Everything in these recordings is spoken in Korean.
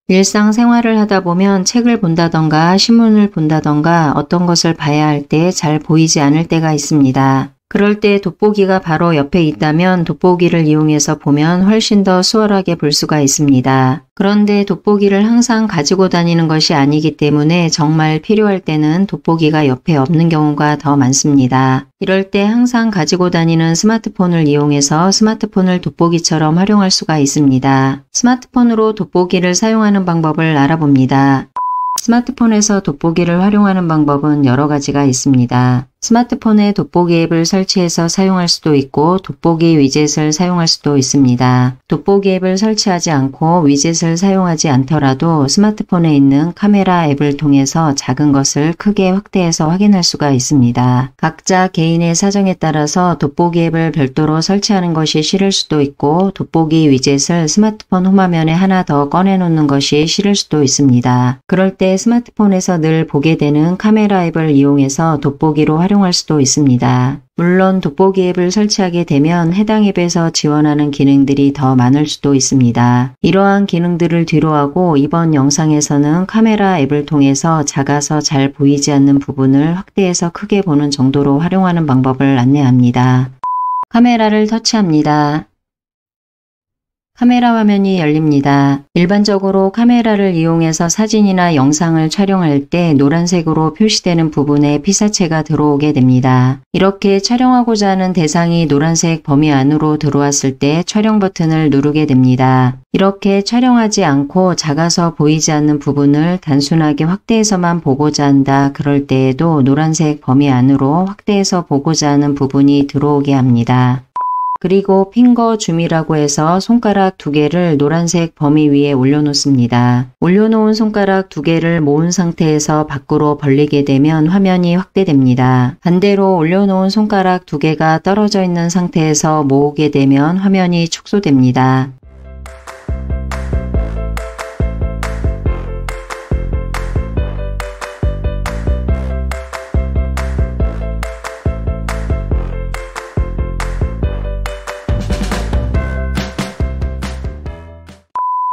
일상생활을 하다 보면 책을 본다던가 신문을 본다던가 어떤 것을 봐야 할 때 잘 보이지 않을 때가 있습니다. 그럴 때 돋보기가 바로 옆에 있다면 돋보기를 이용해서 보면 훨씬 더 수월하게 볼 수가 있습니다. 그런데 돋보기를 항상 가지고 다니는 것이 아니기 때문에 정말 필요할 때는 돋보기가 옆에 없는 경우가 더 많습니다. 이럴 때 항상 가지고 다니는 스마트폰을 이용해서 스마트폰을 돋보기처럼 활용할 수가 있습니다. 스마트폰으로 돋보기를 사용하는 방법을 알아봅니다. 스마트폰에서 돋보기를 활용하는 방법은 여러 가지가 있습니다. 스마트폰에 돋보기 앱을 설치해서 사용할 수도 있고 돋보기 위젯을 사용할 수도 있습니다. 돋보기 앱을 설치하지 않고 위젯을 사용하지 않더라도 스마트폰에 있는 카메라 앱을 통해서 작은 것을 크게 확대해서 확인할 수가 있습니다. 각자 개인의 사정에 따라서 돋보기 앱을 별도로 설치하는 것이 싫을 수도 있고 돋보기 위젯을 스마트폰 홈화면에 하나 더 꺼내놓는 것이 싫을 수도 있습니다. 그럴 때 스마트폰에서 늘 보게 되는 카메라 앱을 이용해서 돋보기로 활용할 수도 있습니다. 물론 돋보기 앱을 설치하게 되면 해당 앱에서 지원하는 기능들이 더 많을 수도 있습니다. 이러한 기능들을 뒤로하고 이번 영상에서는 카메라 앱을 통해서 작아서 잘 보이지 않는 부분을 확대해서 크게 보는 정도로 활용하는 방법을 안내합니다. 카메라를 터치합니다. 카메라 화면이 열립니다. 일반적으로 카메라를 이용해서 사진이나 영상을 촬영할 때 노란색으로 표시되는 부분에 피사체가 들어오게 됩니다. 이렇게 촬영하고자 하는 대상이 노란색 범위 안으로 들어왔을 때 촬영 버튼을 누르게 됩니다. 이렇게 촬영하지 않고 작아서 보이지 않는 부분을 단순하게 확대해서만 보고자 한다. 그럴 때에도 노란색 범위 안으로 확대해서 보고자 하는 부분이 들어오게 합니다. 그리고 핑거 줌이라고 해서 손가락 2개를 노란색 범위 위에 올려놓습니다. 올려놓은 손가락 2개를 모은 상태에서 밖으로 벌리게 되면 화면이 확대됩니다. 반대로 올려놓은 손가락 2개가 떨어져 있는 상태에서 모으게 되면 화면이 축소됩니다.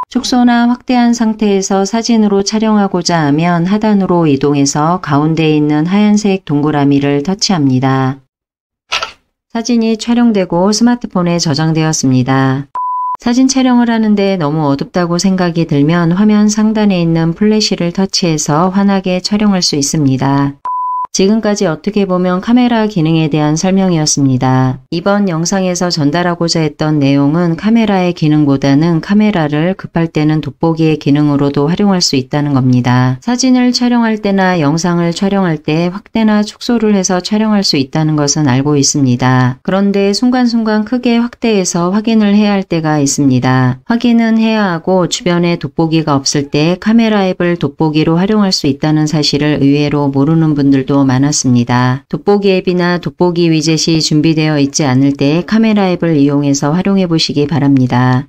축소나 확대한 상태에서 사진으로 촬영하고자 하면 하단으로 이동해서 가운데에 있는 하얀색 동그라미를 터치합니다. 사진이 촬영되고 스마트폰에 저장되었습니다. 사진 촬영을 하는데 너무 어둡다고 생각이 들면 화면 상단에 있는 플래시를 터치해서 환하게 촬영할 수 있습니다. 지금까지 어떻게 보면 카메라 기능에 대한 설명이었습니다. 이번 영상에서 전달하고자 했던 내용은 카메라의 기능보다는 카메라를 급할 때는 돋보기의 기능으로도 활용할 수 있다는 겁니다. 사진을 촬영할 때나 영상을 촬영할 때 확대나 축소를 해서 촬영할 수 있다는 것은 알고 있습니다. 그런데 순간순간 크게 확대해서 확인을 해야 할 때가 있습니다. 확인은 해야 하고 주변에 돋보기가 없을 때 카메라 앱을 돋보기로 활용할 수 있다는 사실을 의외로 모르는 분들도 많았습니다. 돋보기 앱이나 돋보기 위젯이 준비되어 있지 않을 때 카메라 앱을 이용해서 활용해 보시기 바랍니다.